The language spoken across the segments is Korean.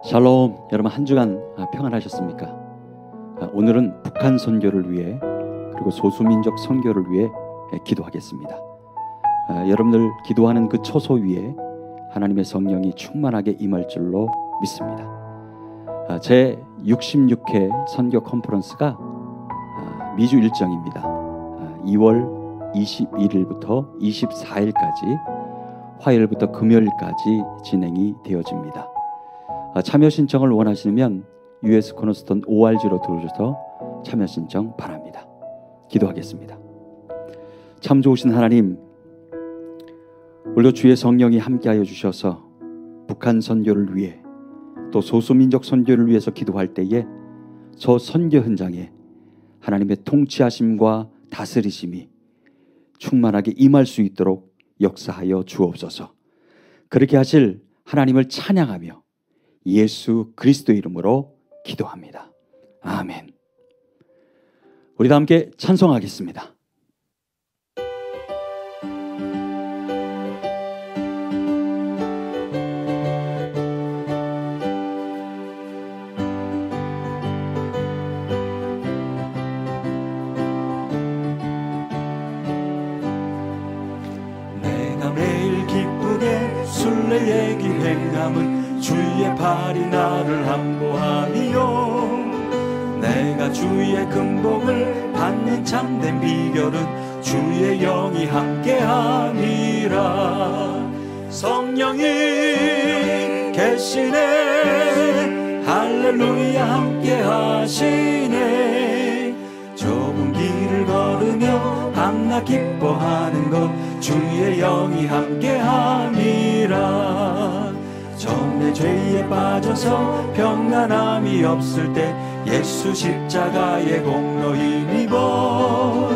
샬롬. 여러분 한 주간 평안하셨습니까? 오늘은 북한 선교를 위해 그리고 소수민족 선교를 위해 기도하겠습니다. 여러분들 기도하는 그 처소 위에 하나님의 성령이 충만하게 임할 줄로 믿습니다. 제 66회 선교 컨퍼런스가 미주 일정입니다. 2월 21일부터 24일까지 화요일부터 금요일까지 진행이 되어집니다. 참여 신청을 원하시면 US 코너스톤 ORG로 들어오셔서 참여 신청 바랍니다. 기도하겠습니다. 참 좋으신 하나님, 오늘도 주의 성령이 함께하여 주셔서 북한 선교를 위해 또 소수민족 선교를 위해서 기도할 때에 저 선교 현장에 하나님의 통치하심과 다스리심이 충만하게 임할 수 있도록 역사하여 주옵소서. 그렇게 하실 하나님을 찬양하며 예수 그리스도의 이름으로 기도합니다. 아멘. 우리 다 함께 찬송하겠습니다. 내가 매일 기쁘게 순례의 길 행함은 주의 팔이 나를 함보하니요. 내가 주의 금복을 받는 참된 비결은 주의 영이 함께함이라. 성령이 계시네, 할렐루야 함께하시네. 좁은 길을 걸으며 밤낮 기뻐하는 것 주의 영이 함께함이라. 처음에 죄에 빠져서 평안함이 없을 때 예수 십자가의 공로 힘입어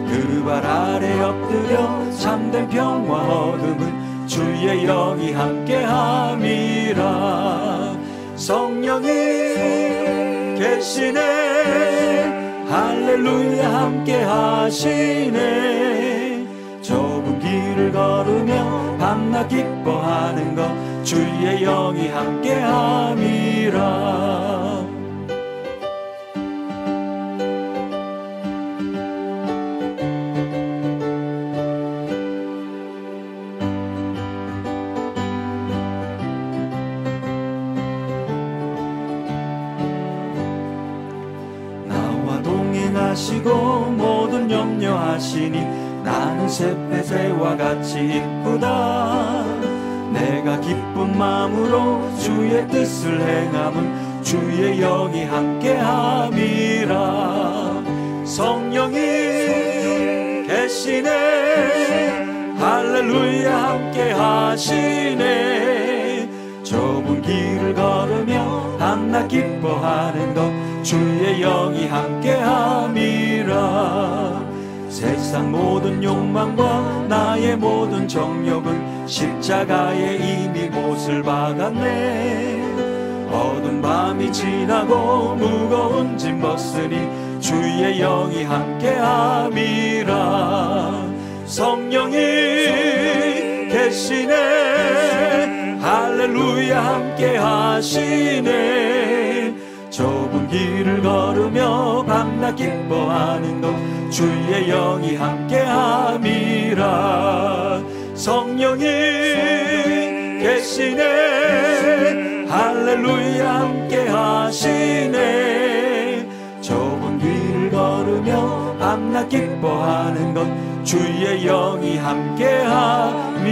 그 발 아래 엎드려 참된 평화 얻음은 주의 영이 함께함이라. 성령이 계시네, 할렐루야 함께하시네. 좁은 길을 걸으며 밤낮 기뻐하는 것 주의 영이 함께함이라. 나와 동행하시고 모든 염려하시니 나는 새폐새와 같이 이쁘다. 내가 기쁜 마음으로 주의 뜻을 행함은 주의 영이 함께함이라. 성령이 계시네, 할렐루야 함께하시네. 좁은 길을 걸으며 밤낮 기뻐하는 것 주의 영이 함께함이라. 세상 모든 욕망과 나의 모든 정욕은 십자가에 이미 못을 박았네. 어두운 밤이 지나고 무거운 짐 벗으니 주의 영이 함께함이라. 성령이 계시네, 할렐루야 함께하시네. 좁은 길을 걸으며 밤낮 기뻐하는 것 주의 영이 함께함이라. 성령이 계시네, 할렐루야 함께하시네. 좁은 길을 걸으며 밤낮 기뻐하는 것 주의 영이 함께함이라.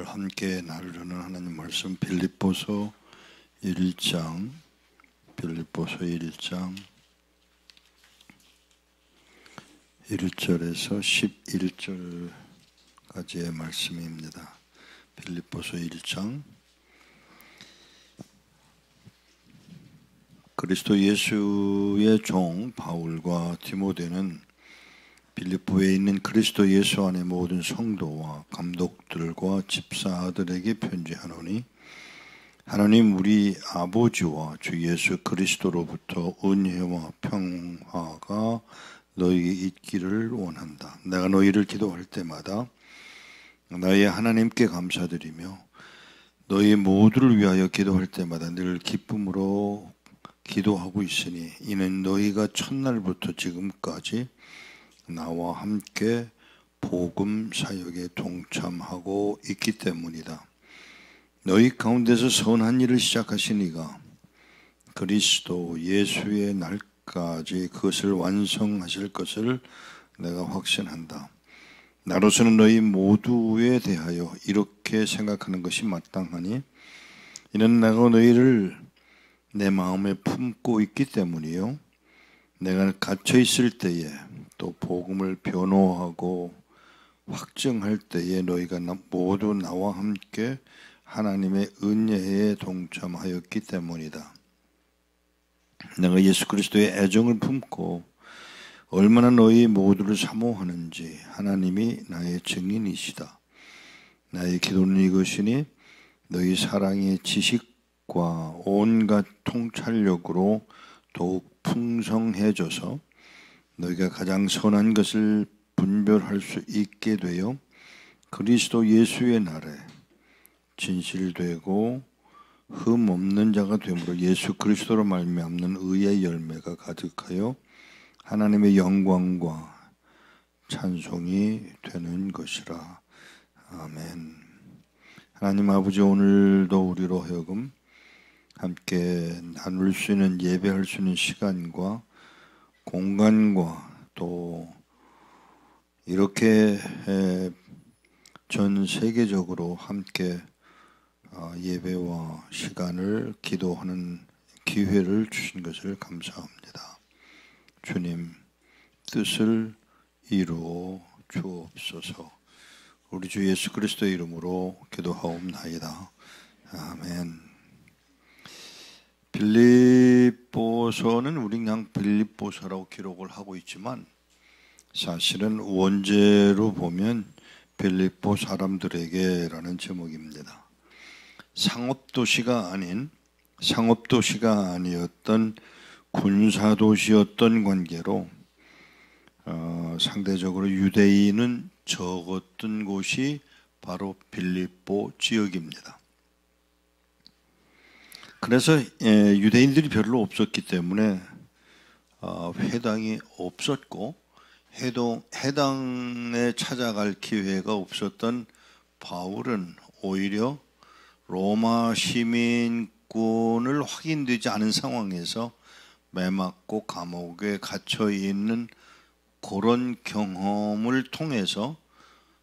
함께 나누려는 하나님 말씀 빌립보서 1장 1절에서 11절까지의 말씀입니다. 빌립보서 1장. 그리스도 예수의 종 바울과 디모데는 빌립보에 있는 그리스도 예수 안의 모든 성도와 감독들과 집사들에게 편지하노니 하나님 우리 아버지와 주 예수 그리스도로부터 은혜와 평화가 너희에게 있기를 원한다. 내가 너희를 기도할 때마다 나의 하나님께 감사드리며 너희 모두를 위하여 기도할 때마다 늘 기쁨으로 기도하고 있으니 이는 너희가 첫날부터 지금까지 나와 함께 복음 사역에 동참하고 있기 때문이다. 너희 가운데서 선한 일을 시작하신 이가 그리스도 예수의 날까지 그것을 완성하실 것을 내가 확신한다. 나로서는 너희 모두에 대하여 이렇게 생각하는 것이 마땅하니 이는 내가 너희를 내 마음에 품고 있기 때문이요. 내가 갇혀 있을 때에 또 복음을 변호하고 확증할 때에 너희가 모두 나와 함께 하나님의 은혜에 동참하였기 때문이다. 내가 예수 그리스도의 애정을 품고 얼마나 너희 모두를 사모하는지 하나님이 나의 증인이시다. 나의 기도는 이것이니 너희 사랑의 지식과 온갖 통찰력으로 더욱 풍성해져서 너희가 가장 선한 것을 분별할 수 있게 되어 그리스도 예수의 날에 진실되고 흠 없는 자가 되므로 예수 그리스도로 말미암는 의의 열매가 가득하여 하나님의 영광과 찬송이 되는 것이라. 아멘. 하나님 아버지, 오늘도 우리로 하여금 함께 나눌 수 있는, 예배할 수 있는 시간과 공간과 또 이렇게 전 세계적으로 함께 예배와 시간을 기도하는 기회를 주신 것을 감사합니다. 주님 뜻을 이루어 주옵소서. 우리 주 예수 그리스도의 이름으로 기도하옵나이다. 아멘. 빌립보서는 우리 그냥 빌립보서라고 기록을 하고 있지만 사실은 원제로 보면 빌립보 사람들에게라는 제목입니다. 상업도시가 아니었던 군사도시였던 관계로 상대적으로 유대인은 적었던 곳이 바로 빌립보 지역입니다. 그래서 유대인들이 별로 없었기 때문에 회당이 없었고 해당에 찾아갈 기회가 없었던 바울은 오히려 로마 시민권을 확인되지 않은 상황에서 매맞고 감옥에 갇혀 있는 그런 경험을 통해서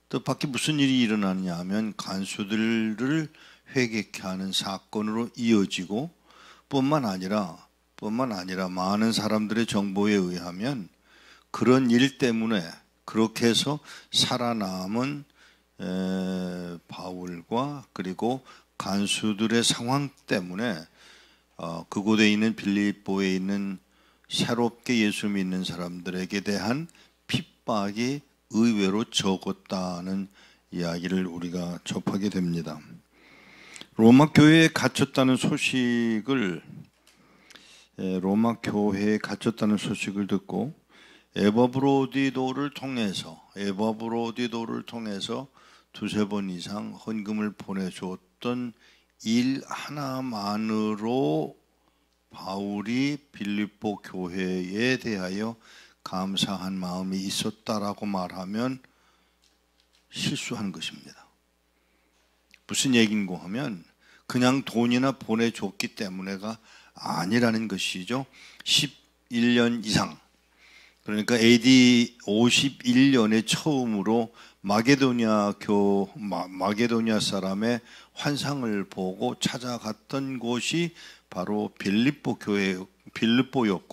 뜻밖의 무슨 일이 일어나느냐 하면 간수들을 회개케 하는 사건으로 이어지고 뿐만 아니라 많은 사람들의 정보에 의하면 그런 일 때문에 그렇게 해서 살아남은 바울과 그리고 간수들의 상황 때문에 그곳에 있는 빌립보에 있는 새롭게 예수 믿는 사람들에게 대한 핍박이 의외로 적었다는 이야기를 우리가 접하게 됩니다. 로마 교회에 갇혔다는 소식을 듣고 에바브로디도를 통해서 두세 번 이상 헌금을 보내줬던 일 하나만으로 바울이 빌립보 교회에 대하여 감사한 마음이 있었다라고 말하면 실수한 것입니다. 무슨 얘기인고 하면 그냥 돈이나 보내줬기 때문에가 아니라는 것이죠. 11년 이상, 그러니까 AD 51년에 처음으로 마게도니아 사람의 환상을 보고 찾아갔던 곳이 바로 빌립보였고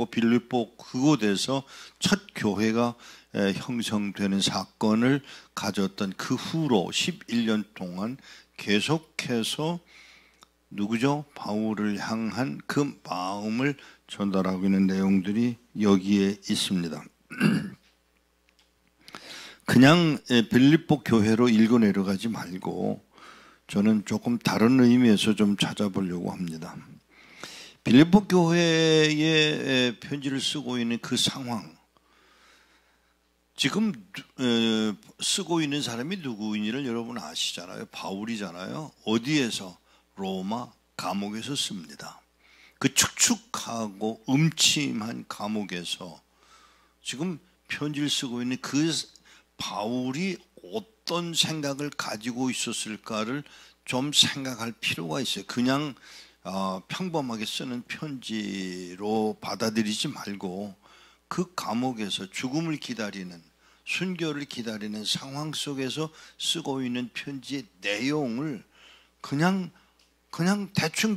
빌립보 그곳에서 첫 교회가 형성되는 사건을 가졌던 그 후로 11년 동안 계속해서 누구죠? 바울을 향한 그 마음을 전달하고 있는 내용들이 여기에 있습니다. 그냥 빌립보 교회로 읽어 내려가지 말고 저는 조금 다른 의미에서 좀 찾아보려고 합니다. 빌립보 교회에 편지를 쓰고 있는 그 상황, 지금 쓰고 있는 사람이 누구인지를 여러분 아시잖아요. 바울이잖아요. 어디에서? 로마 감옥에서 씁니다. 그 축축하고 음침한 감옥에서 지금 편지를 쓰고 있는 그 바울이 어떤 생각을 가지고 있었을까를 좀 생각할 필요가 있어요. 그냥 평범하게 쓰는 편지로 받아들이지 말고 그 감옥에서 죽음을 기다리는, 순교를 기다리는 상황 속에서 쓰고 있는 편지의 내용을 그냥 대충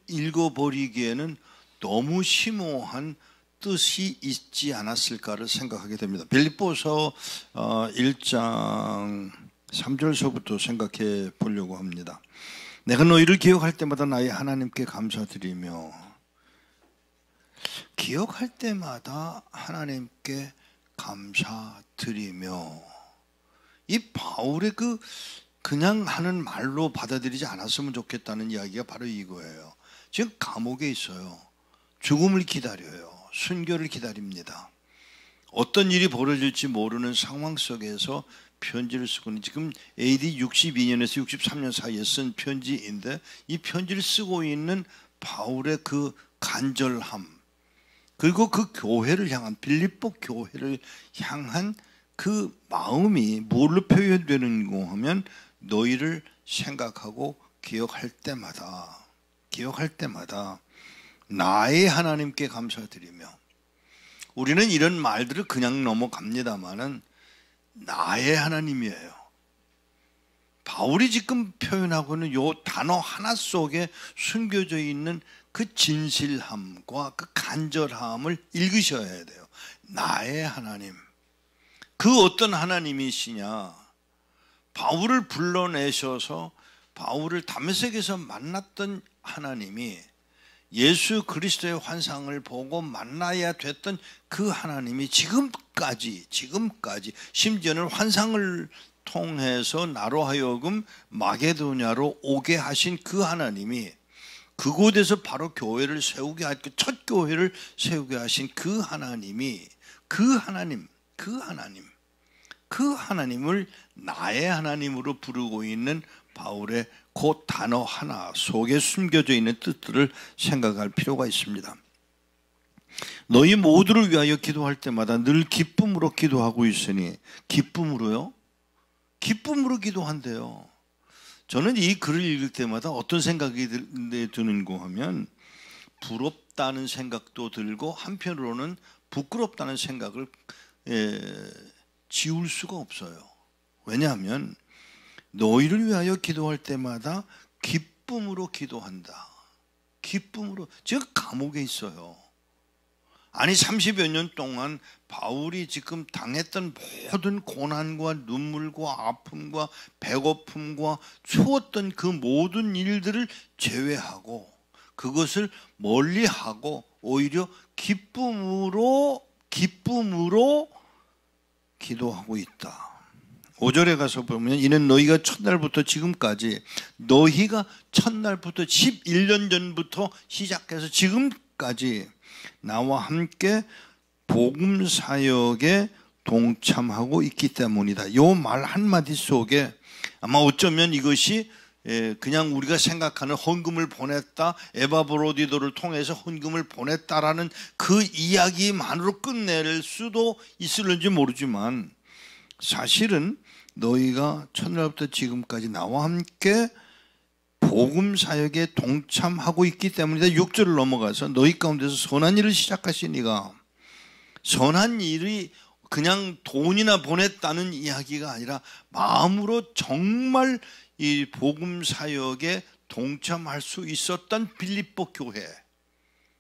읽어버리기에는 너무 심오한 뜻이 있지 않았을까를 생각하게 됩니다. 빌립보서 1장 3절서부터 생각해 보려고 합니다. 내가 너희를 기억할 때마다 나의 하나님께 감사드리며, 기억할 때마다 하나님께 감사드리며, 이 바울의 그냥 하는 말로 받아들이지 않았으면 좋겠다는 이야기가 바로 이거예요. 지금 감옥에 있어요. 죽음을 기다려요. 순교를 기다립니다. 어떤 일이 벌어질지 모르는 상황 속에서 편지를 쓰고는, 지금 AD 62년에서 63년 사이에 쓴 편지인데, 이 편지를 쓰고 있는 바울의 그 간절함, 그리고 그 교회를 향한, 빌립보 교회를 향한 그 마음이 뭘로 표현되는가 하면, 너희를 생각하고 기억할 때마다 나의 하나님께 감사드리며, 우리는 이런 말들을 그냥 넘어갑니다마는 나의 하나님이에요. 바울이 지금 표현하고 있는 이 단어 하나 속에 숨겨져 있는 그 진실함과 그 간절함을 읽으셔야 돼요. 나의 하나님. 그 어떤 하나님이시냐? 바울을 불러내셔서 바울을 다메섹에서 만났던 하나님이, 예수 그리스도의 환상을 보고 만나야 됐던 그 하나님이 지금까지 심지어는 환상을 통해서 나로 하여금 마게도냐로 오게 하신 그 하나님이, 그곳에서 바로 교회를 세우게 할, 첫 교회를 세우게 하신 그 하나님이, 그 하나님을 나의 하나님으로 부르고 있는 바울의 그 단어 하나 속에 숨겨져 있는 뜻들을 생각할 필요가 있습니다. 너희 모두를 위하여 기도할 때마다 늘 기쁨으로 기도하고 있으니. 기쁨으로요? 기쁨으로 기도한대요. 저는 이 글을 읽을 때마다 어떤 생각이 드는가 하면, 부럽다는 생각도 들고 한편으로는 부끄럽다는 생각을 지울 수가 없어요. 왜냐하면 너희를 위하여 기도할 때마다 기쁨으로 기도한다. 기쁨으로. 제가 감옥에 있어요. 아니 30여 년 동안 바울이 지금 당했던 모든 고난과 눈물과 아픔과 배고픔과 추웠던 그 모든 일들을 제외하고, 그것을 멀리하고 오히려 기쁨으로 기도하고 있다. 5절에 가서 보면, 이는 너희가 첫날부터 지금까지, 너희가 첫날부터 11년 전부터 시작해서 지금까지 나와 함께 복음 사역에 동참하고 있기 때문이다. 이 말 한마디 속에 아마 어쩌면 이것이 그냥 우리가 생각하는 헌금을 보냈다, 에바브로디도를 통해서 헌금을 보냈다라는 그 이야기만으로 끝낼 수도 있을는지 모르지만, 사실은 너희가 첫날부터 지금까지 나와 함께 복음 사역에 동참하고 있기 때문이다. 6절을 넘어가서, 너희 가운데서 선한 일을 시작하신 이가, 선한 일이 그냥 돈이나 보냈다는 이야기가 아니라 마음으로 정말 이 복음 사역에 동참할 수 있었던 빌립보 교회,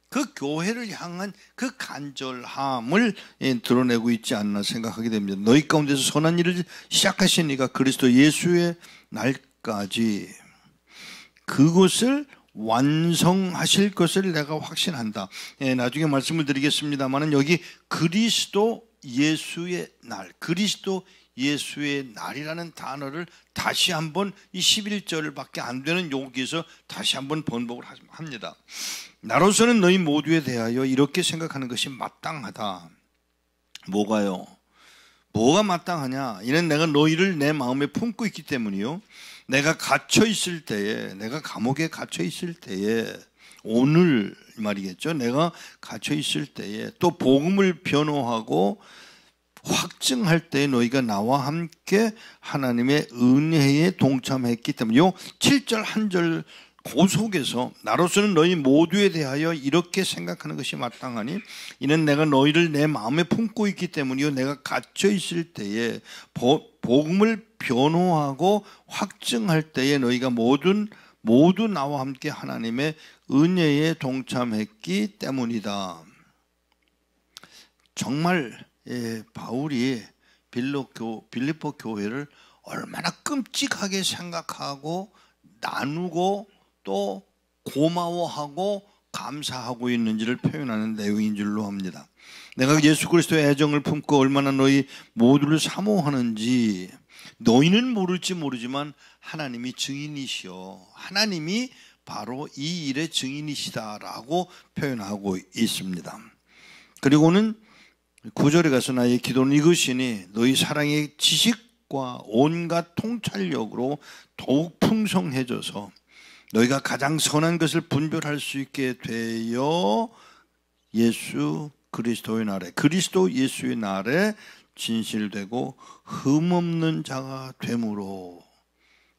그 교회를 향한 그 간절함을 드러내고 있지 않나 생각하게 됩니다. 너희 가운데서 선한 일을 시작하신 이가 그리스도 예수의 날까지 그것을 완성하실 것을 내가 확신한다. 나중에 말씀을 드리겠습니다만, 여기 그리스도 예수의 날, 그리스도 예수의 날이라는 단어를 다시 한번 이 11절밖에 안 되는 여기에서 다시 한번 번복을 합니다. 나로서는 너희 모두에 대하여 이렇게 생각하는 것이 마땅하다. 뭐가요? 뭐가 마땅하냐? 이는 내가 너희를 내 마음에 품고 있기 때문이요. 내가 갇혀 있을 때에, 내가 감옥에 갇혀 있을 때에, 오늘 말이겠죠. 내가 갇혀 있을 때에 또 복음을 변호하고 확증할 때 너희가 나와 함께 하나님의 은혜에 동참했기 때문에 요 7절 한 절 그 속에서 나로서는 너희 모두에 대하여 이렇게 생각하는 것이 마땅하니 이는 내가 너희를 내 마음에 품고 있기 때문이요 내가 갇혀 있을 때에 복음을 변호하고 확증할 때에 너희가 모두 나와 함께 하나님의 은혜에 동참했기 때문이다. 정말 바울이 빌립보 교회를 얼마나 끔찍하게 생각하고 나누고 또 고마워하고 감사하고 있는지를 표현하는 내용인 줄로 합니다. 내가 예수 그리스도의 애정을 품고 얼마나 너희 모두를 사모하는지 너희는 모를지 모르지만 하나님이 증인이시여, 하나님이 바로 이 일의 증인이시다라고 표현하고 있습니다. 그리고는 9절에 가서 나의 기도는 이것이니 너희 사랑의 지식과 온갖 통찰력으로 더욱 풍성해져서 너희가 가장 선한 것을 분별할 수 있게 되어 예수 그리스도의 날에, 그리스도 예수의 날에 진실되고 흠없는 자가 되므로,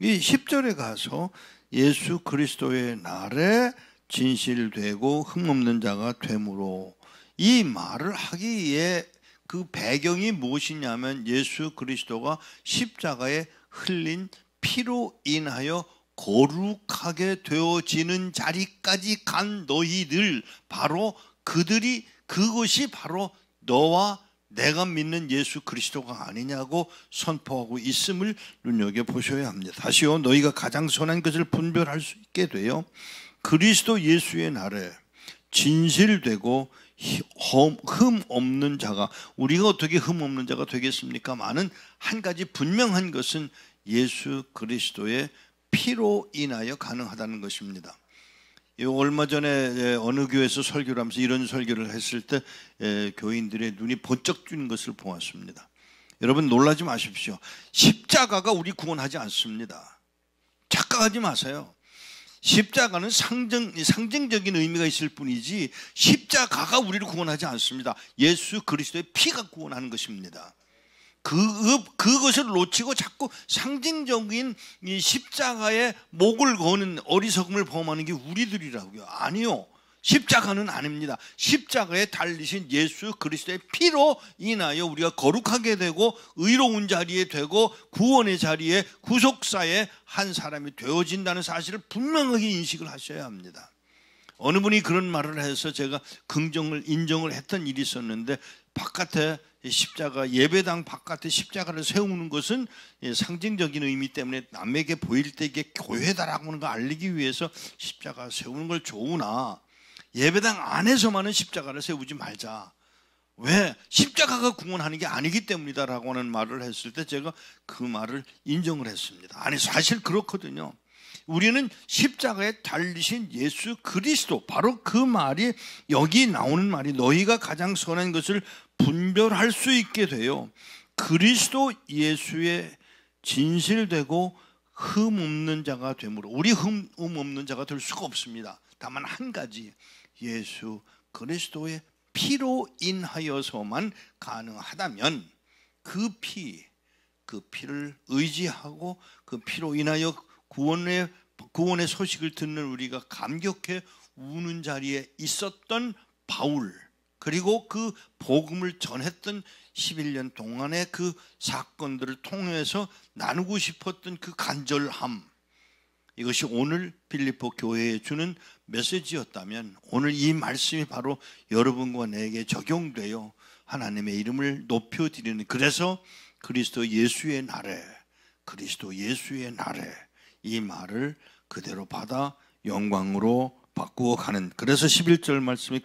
이 10절에 가서 예수 그리스도의 날에 진실되고 흠없는 자가 되므로, 이 말을 하기에 그 배경이 무엇이냐면 예수 그리스도가 십자가에 흘린 피로 인하여 거룩하게 되어지는 자리까지 간 너희들, 바로 그것이 바로 너와 내가 믿는 예수 그리스도가 아니냐고 선포하고 있음을 눈여겨보셔야 합니다. 다시요, 너희가 가장 선한 것을 분별할 수 있게 되어 그리스도 예수의 날에 진실되고 흠 없는 자가, 우리가 어떻게 흠 없는 자가 되겠습니까? 많은 한 가지 분명한 것은 예수 그리스도의 피로 인하여 가능하다는 것입니다. 얼마 전에 어느 교회에서 설교를 하면서 이런 설교를 했을 때 교인들의 눈이 번쩍 뜨는 것을 보았습니다. 여러분 놀라지 마십시오. 십자가가 우리 구원하지 않습니다. 착각하지 마세요. 십자가는 상징적인 의미가 있을 뿐이지 십자가가 우리를 구원하지 않습니다. 예수 그리스도의 피가 구원하는 것입니다. 그것을 놓치고 자꾸 상징적인 이 십자가에 목을 거는 어리석음을 범하는 게 우리들이라고요. 아니요, 십자가는 아닙니다. 십자가에 달리신 예수 그리스도의 피로 인하여 우리가 거룩하게 되고 의로운 자리에 되고 구원의 자리에, 구속사의 한 사람이 되어진다는 사실을 분명하게 인식을 하셔야 합니다. 어느 분이 그런 말을 해서 제가 인정을 했던 일이 있었는데, 바깥에 십자가, 예배당 바깥에 십자가를 세우는 것은 상징적인 의미 때문에 남에게 보일 때 이게 교회다라고 하는 걸 알리기 위해서 십자가 세우는 걸 좋으나 예배당 안에서만은 십자가를 세우지 말자. 왜? 십자가가 구원하는 게 아니기 때문이다라고 하는 말을 했을 때 제가 그 말을 인정을 했습니다. 아니, 사실 그렇거든요. 우리는 십자가에 달리신 예수 그리스도, 바로 그 말이, 여기 나오는 말이 너희가 가장 선한 것을 분별할 수 있게 돼요. 그리스도 예수의 진실되고 흠 없는 자가 되므로, 우리 흠 없는 자가 될 수가 없습니다. 다만 한 가지, 예수 그리스도의 피로 인하여서만 가능하다면 그 피를 의지하고 그 피로 인하여 구원의 소식을 듣는 우리가 감격해 우는 자리에 있었던 바울, 그리고 그 복음을 전했던 11년 동안의 그 사건들을 통해서 나누고 싶었던 그 간절함, 이것이 오늘 빌립보 교회에 주는 메시지였다면 오늘 이 말씀이 바로 여러분과 내게 적용되어 하나님의 이름을 높여드리는, 그래서 그리스도 예수의 날에 이 말을 그대로 받아 영광으로 바꾸어 가는, 그래서 11절 말씀이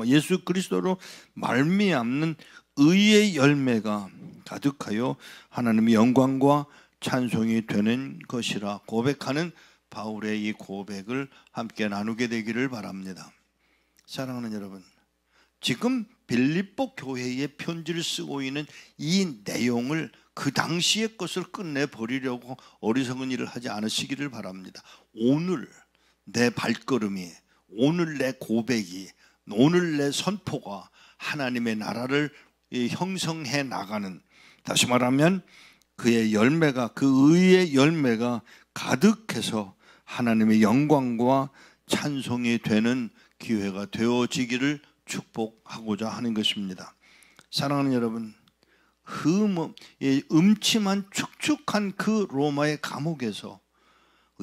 예수 그리스도로 말미암는 의의 열매가 가득하여 하나님의 영광과 찬송이 되는 것이라 고백하는 바울의 이 고백을 함께 나누게 되기를 바랍니다. 사랑하는 여러분, 지금 빌립보 교회에 편지를 쓰고 있는 이 내용을 그 당시의 것을 끝내버리려고 어리석은 일을 하지 않으시기를 바랍니다. 오늘 내 발걸음이, 오늘 내 고백이, 오늘 내 선포가 하나님의 나라를 형성해 나가는, 다시 말하면 그의 열매가, 그 의의 열매가 가득해서 하나님의 영광과 찬송이 되는 기회가 되어지기를 축복하고자 하는 것입니다. 사랑하는 여러분, 음침한 축축한 그 로마의 감옥에서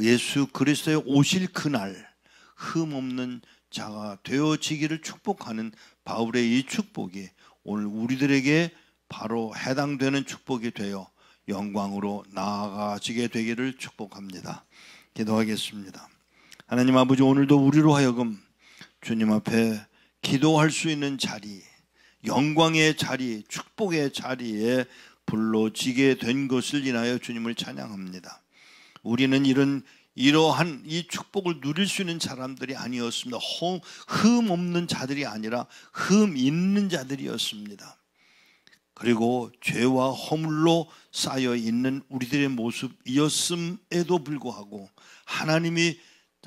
예수 그리스도의 오실 그날 흠없는 자가 되어지기를 축복하는 바울의 이 축복이 오늘 우리들에게 바로 해당되는 축복이 되어 영광으로 나아가지게 되기를 축복합니다. 기도하겠습니다. 하나님 아버지, 오늘도 우리로 하여금 주님 앞에 기도할 수 있는 자리, 영광의 자리, 축복의 자리에 불러지게 된 것을 인하여 주님을 찬양합니다. 우리는 이러한 이 축복을 누릴 수 있는 사람들이 아니었습니다. 흠 없는 자들이 아니라 흠 있는 자들이었습니다. 그리고 죄와 허물로 쌓여 있는 우리들의 모습이었음에도 불구하고 하나님이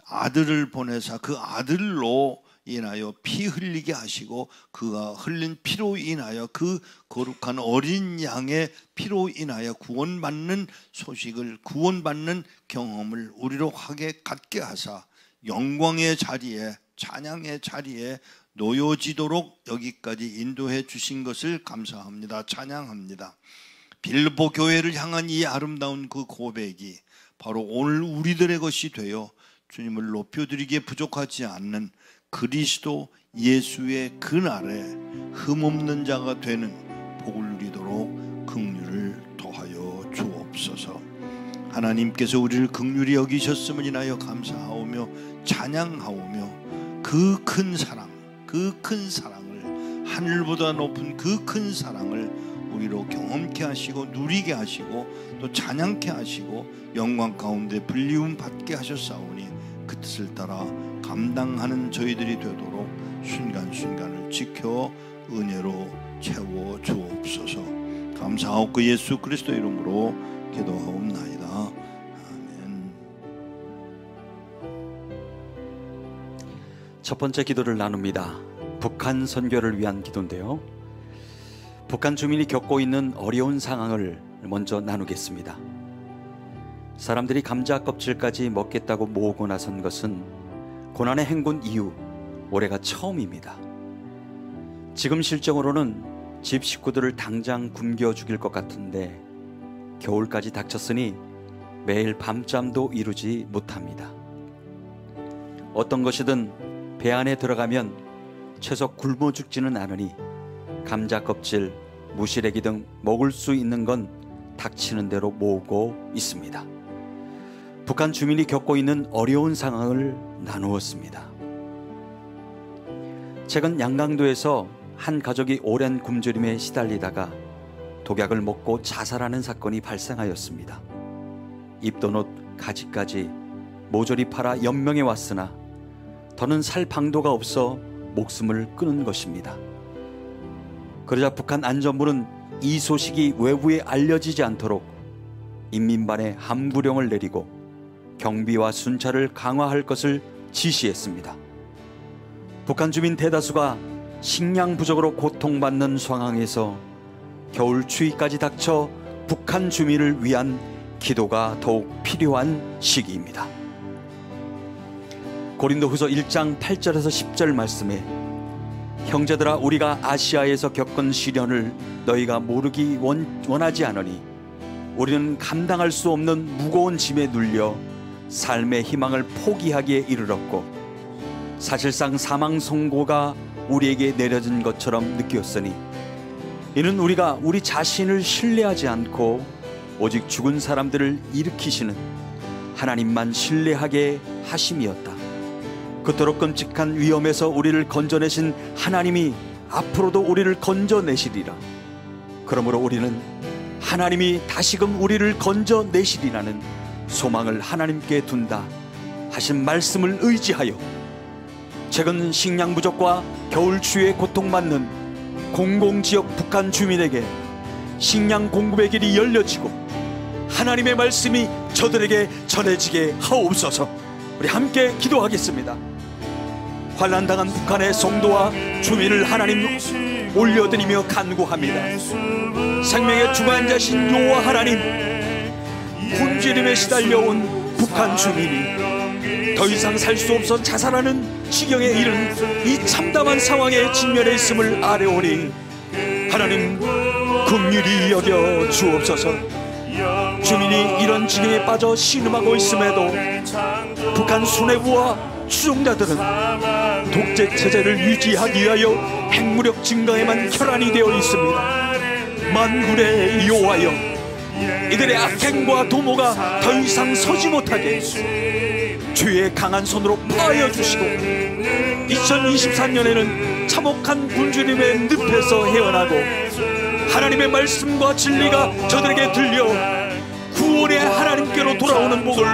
아들을 보내사 그 아들로 인하여 피 흘리게 하시고 그가 흘린 피로 인하여 그 거룩한 어린 양의 피로 인하여 구원받는 소식을, 구원받는 경험을 우리로 갖게 하사 영광의 자리에, 찬양의 자리에 놓여지도록 여기까지 인도해 주신 것을 감사합니다. 찬양합니다. 빌립보 교회를 향한 이 아름다운 그 고백이 바로 오늘 우리들의 것이 되어 주님을 높여드리기에 부족하지 않는 그리스도 예수의 그날에 흠없는 자가 되는 복을 누리도록 긍휼을 더하여 주옵소서. 하나님께서 우리를 긍휼히 여기셨음을 인하여 감사하오며 찬양하오며 그 큰 사랑, 그 큰 사랑을, 하늘보다 높은 그 큰 사랑을 우리로 경험케 하시고 누리게 하시고 또 찬양케 하시고 영광 가운데 불리움 받게 하셨사오니 그 뜻을 따라 감당하는 저희들이 되도록 순간순간을 지켜 은혜로 채워 주옵소서. 감사하옵고 예수 그리스도 이름으로 기도하옵나이다. 아멘. 첫 번째 기도를 나눕니다. 북한 선교를 위한 기도인데요, 북한 주민이 겪고 있는 어려운 상황을 먼저 나누겠습니다. 사람들이 감자 껍질까지 먹겠다고 모으고 나선 것은 고난의 행군 이후 올해가 처음입니다. 지금 실정으로는 집 식구들을 당장 굶겨 죽일 것 같은데 겨울까지 닥쳤으니 매일 밤잠도 이루지 못합니다. 어떤 것이든 배 안에 들어가면 최소 굶어 죽지는 않으니 감자 껍질, 무시래기 등 먹을 수 있는 건 닥치는 대로 모으고 있습니다. 북한 주민이 겪고 있는 어려운 상황을 나누었습니다. 최근 양강도에서 한 가족이 오랜 굶주림에 시달리다가 독약을 먹고 자살하는 사건이 발생하였습니다. 입던 옷, 가지까지 모조리 팔아 연명해 왔으나 더는 살 방도가 없어 목숨을 끊은 것입니다. 그러자 북한 안전부는 이 소식이 외부에 알려지지 않도록 인민반에 함부령을 내리고 경비와 순찰을 강화할 것을 지시했습니다. 북한 주민 대다수가 식량 부족으로 고통받는 상황에서 겨울 추위까지 닥쳐 북한 주민을 위한 기도가 더욱 필요한 시기입니다. 고린도후서 1장 8절에서 10절 말씀에 형제들아, 우리가 아시아에서 겪은 시련을 너희가 모르기 원하지 않으니 우리는 감당할 수 없는 무거운 짐에 눌려 삶의 희망을 포기하기에 이르렀고 사실상 사망 선고가 우리에게 내려진 것처럼 느꼈으니 이는 우리가 우리 자신을 신뢰하지 않고 오직 죽은 사람들을 일으키시는 하나님만 신뢰하게 하심이었다. 그토록 끔찍한 위험에서 우리를 건져내신 하나님이 앞으로도 우리를 건져내시리라. 그러므로 우리는 하나님이 다시금 우리를 건져내시리라는 소망을 하나님께 둔다 하신 말씀을 의지하여 최근 식량 부족과 겨울 추위에 고통받는 공공지역 북한 주민에게 식량 공급의 길이 열려지고 하나님의 말씀이 저들에게 전해지게 하옵소서. 우리 함께 기도하겠습니다. 환난당한 북한의 성도와 주민을 하나님 올려드리며 간구합니다. 생명의 주관자신 여호와 하나님, 굶주림에 시달려온 북한 주민이 더 이상 살 수 없어 자살하는 지경에 이른 이 참담한 상황에 직면해 있음을 아뢰오니 하나님 긍휼히 여겨 주옵소서. 주민이 이런 지경에 빠져 신음하고 있음에도 북한 수뇌부와 추종자들은 독재 체제를 유지하기 위하여 핵무력 증강에만 혈안이 되어 있습니다. 만군의 여호와여, 이들의 악행과 도모가 더 이상 서지 못하게 주의 강한 손으로 파하여 주시고 2023년에는 참혹한 굶주림의 늪에서 헤어나고 하나님의 말씀과 진리가 저들에게 들려 구원의 하나님께로 돌아오는 복을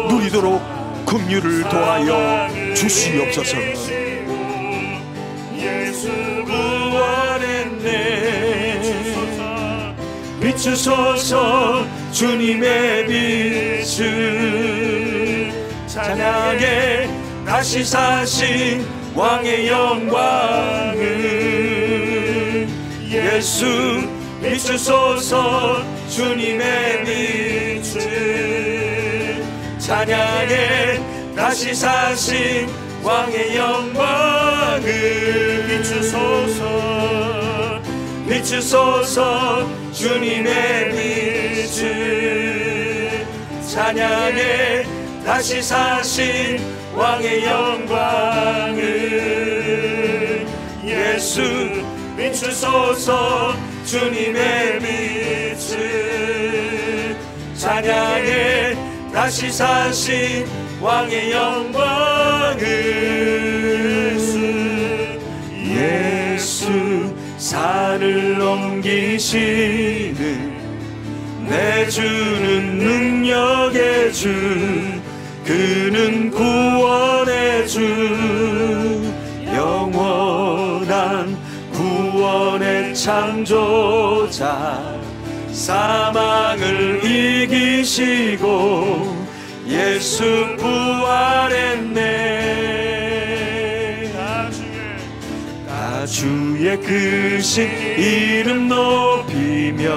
누리도록 긍휼을 도하여 주시옵소서. 예수 구원했네. 비추소서 주님의 빛을 찬양해 다시 사신 왕의 영광을. 예수 비추소서 주님의 빛을 찬양해 다시 사신 왕의 영광을. 비추소서 비추소서 주님의 빛을 찬양해 다시 사신 왕의 영광을. 예수 비추소서 주님의 빛을 찬양해 다시 사신 왕의 영광을. 예수 산을 넘기시는 내 주는 능력의 주, 그는 구원의 주, 영원한 구원의 창조자. 사망을 이기시고 예수 부활했네. 다 주의 크신 이름 높이며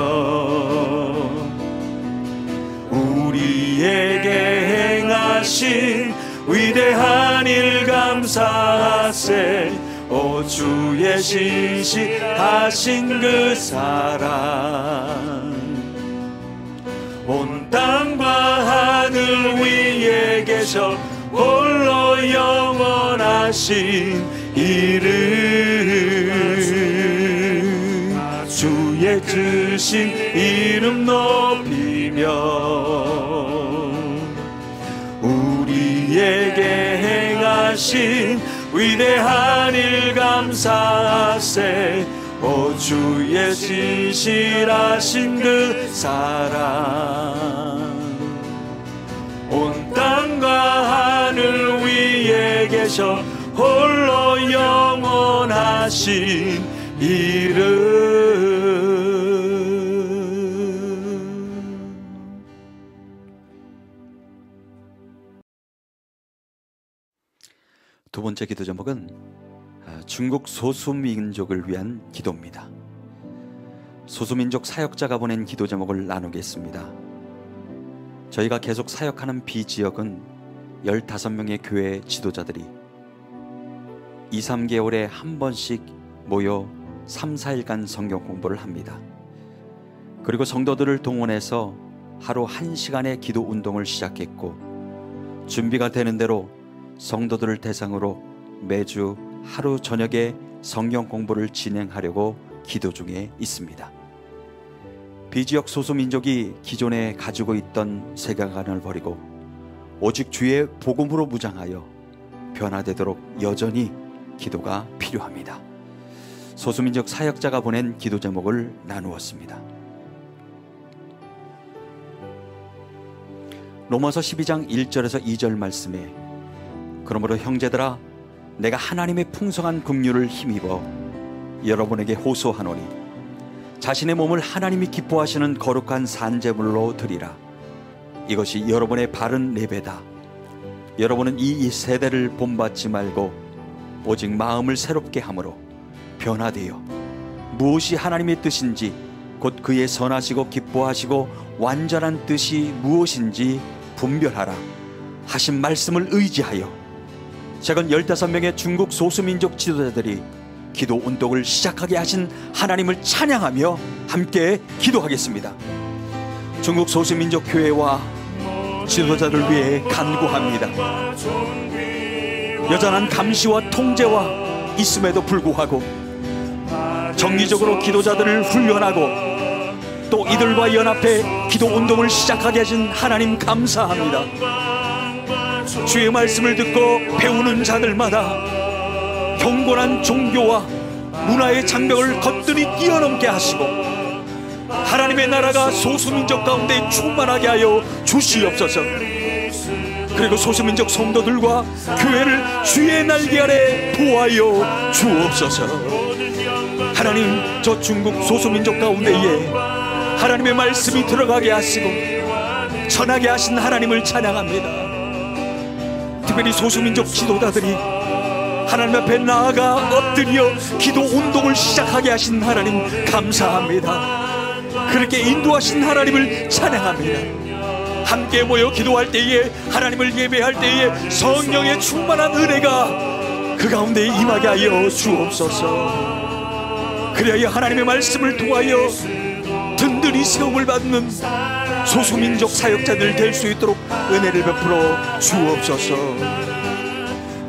우리에게 행하신 위대한 일 감사하세. 오 주의 신실하신 그 사랑, 온 땅과 하늘 위에 계셔 홀로 영원하신 이름. 주의 크신 이름 높이며 우리에게 행하신 위대한 일 감사하세. 오 주의 신실하신 그 사랑, 온 땅과 하늘 위에 계셔 홀로 영원하신 이름. 두 번째 기도 제목은 중국 소수민족을 위한 기도입니다. 소수민족 사역자가 보낸 기도 제목을 나누겠습니다. 저희가 계속 사역하는 B지역은 15명의 교회 지도자들이 2, 3개월에 한 번씩 모여 3, 4일간 성경 공부를 합니다. 그리고 성도들을 동원해서 하루 1시간의 기도 운동을 시작했고, 준비가 되는 대로 성도들을 대상으로 매주 하루 저녁에 성경 공부를 진행하려고 기도 중에 있습니다. B지역 소수민족이 기존에 가지고 있던 세계관을 버리고 오직 주의 복음으로 무장하여 변화되도록 여전히 기도가 필요합니다. 소수민족 사역자가 보낸 기도 제목을 나누었습니다. 로마서 12장 1절에서 2절 말씀에 그러므로 형제들아 내가 하나님의 풍성한 긍휼을 힘입어 여러분에게 호소하노니 자신의 몸을 하나님이 기뻐하시는 거룩한 산제물로 드리라. 이것이 여러분의 바른 예배다. 여러분은 이 세대를 본받지 말고 오직 마음을 새롭게 함으로 변화되어 무엇이 하나님의 뜻인지 곧 그의 선하시고 기뻐하시고 완전한 뜻이 무엇인지 분별하라 하신 말씀을 의지하여 최근 15명의 중국 소수민족 지도자들이 기도 운동을 시작하게 하신 하나님을 찬양하며 함께 기도하겠습니다. 중국 소수민족 교회와 지도자들 위해 간구합니다. 여전한 감시와 통제와 있음에도 불구하고 정기적으로 기도자들을 훈련하고 또 이들과 연합해 기도 운동을 시작하게 하신 하나님 감사합니다. 주의 말씀을 듣고 배우는 자들마다 경건한 종교와 문화의 장벽을 거뜬히 뛰어넘게 하시고 하나님의 나라가 소수민족 가운데 충만하게 하여 주시옵소서. 그리고 소수민족 성도들과 교회를 주의 날개 아래 보호하여 주옵소서. 하나님, 저 중국 소수민족 가운데에 하나님의 말씀이 들어가게 하시고 전하게 하신 하나님을 찬양합니다. 특별히 소수민족 지도자들이 하나님 앞에 나아가 엎드려 기도 운동을 시작하게 하신 하나님 감사합니다. 그렇게 인도하신 하나님을 찬양합니다. 함께 모여 기도할 때에 하나님을 예배할 때에 성령의 충만한 은혜가 그 가운데 임하게 하여 주옵소서. 그래야 하나님의 말씀을 통하여 든든히 세움을 받는 소수민족 사역자들 될 수 있도록 은혜를 베풀어 주옵소서.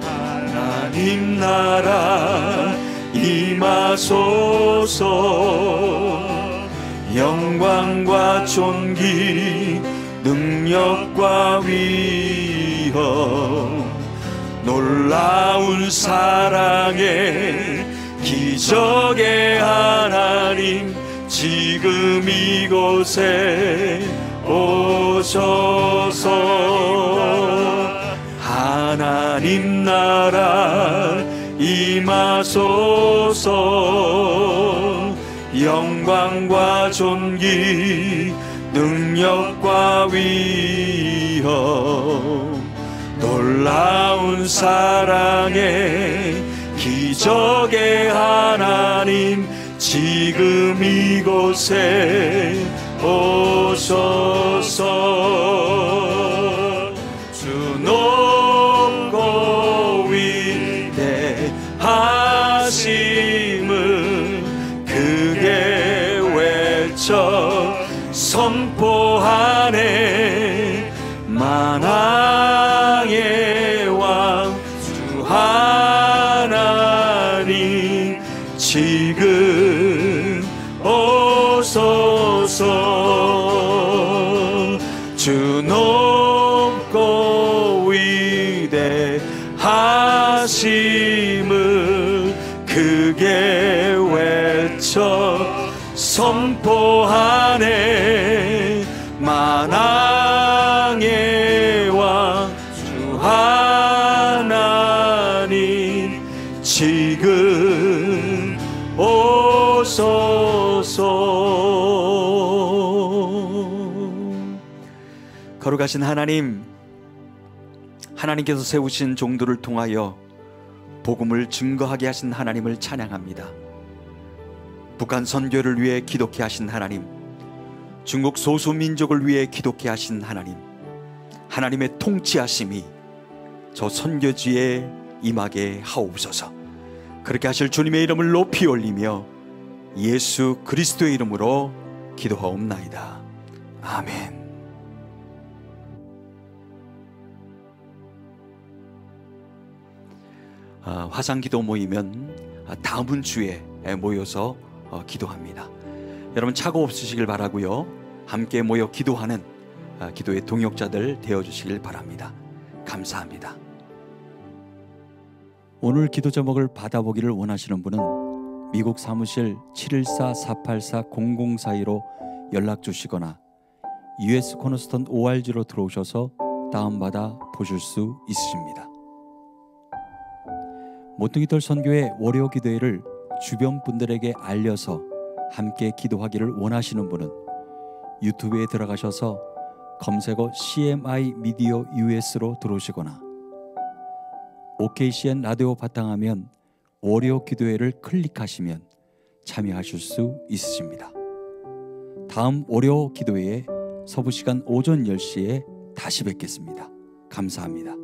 하나님 나라 임하소서. 영광과 존귀 능력과 위엄 놀라운 사랑의 기적의 하나님 지금 이곳에 오셔서 하나님 나라 임하소서. 영광과 존귀 능력과 위엄 놀라운 사랑의 기적의 하나님 지금 이곳에 오셔서. 주 높고 위대하심을 크게 외쳐 선포하네. 만왕의 왕 주 하나님 지금 오소서. 주 높고 위대하심을 크게 외쳐 선포하네. 만왕의 왕 주 하나님 지금 오소서. 거룩하신 하나님, 하나님께서 세우신 종들을 통하여 복음을 증거하게 하신 하나님을 찬양합니다. 북한 선교를 위해 기독케 하신 하나님, 중국 소수민족을 위해 기독케 하신 하나님, 하나님의 통치하심이 저 선교지에 임하게 하옵소서. 그렇게 하실 주님의 이름을 높이 올리며 예수 그리스도의 이름으로 기도하옵나이다. 아멘. 화상기도 모이면 다음 주에 모여서 기도합니다. 여러분 착오 없으시길 바라고요. 함께 모여 기도하는 기도의 동역자들 되어주시길 바랍니다. 감사합니다. 오늘 기도 제목을 받아보기를 원하시는 분은 미국 사무실 714-484-0042로 연락 주시거나 US 코너스톤 ORG로 들어오셔서 다운받아 보실 수 있으십니다. 모퉁이돌 선교회 월요 기도회를 주변 분들에게 알려서 함께 기도하기를 원하시는 분은 유튜브에 들어가셔서 검색어 CMI 미디어 US로 들어오시거나 OKCN 라디오 바탕하면 월요 기도회를 클릭하시면 참여하실 수 있으십니다. 다음 월요 기도회에 서부 시간 오전 10시에 다시 뵙겠습니다. 감사합니다.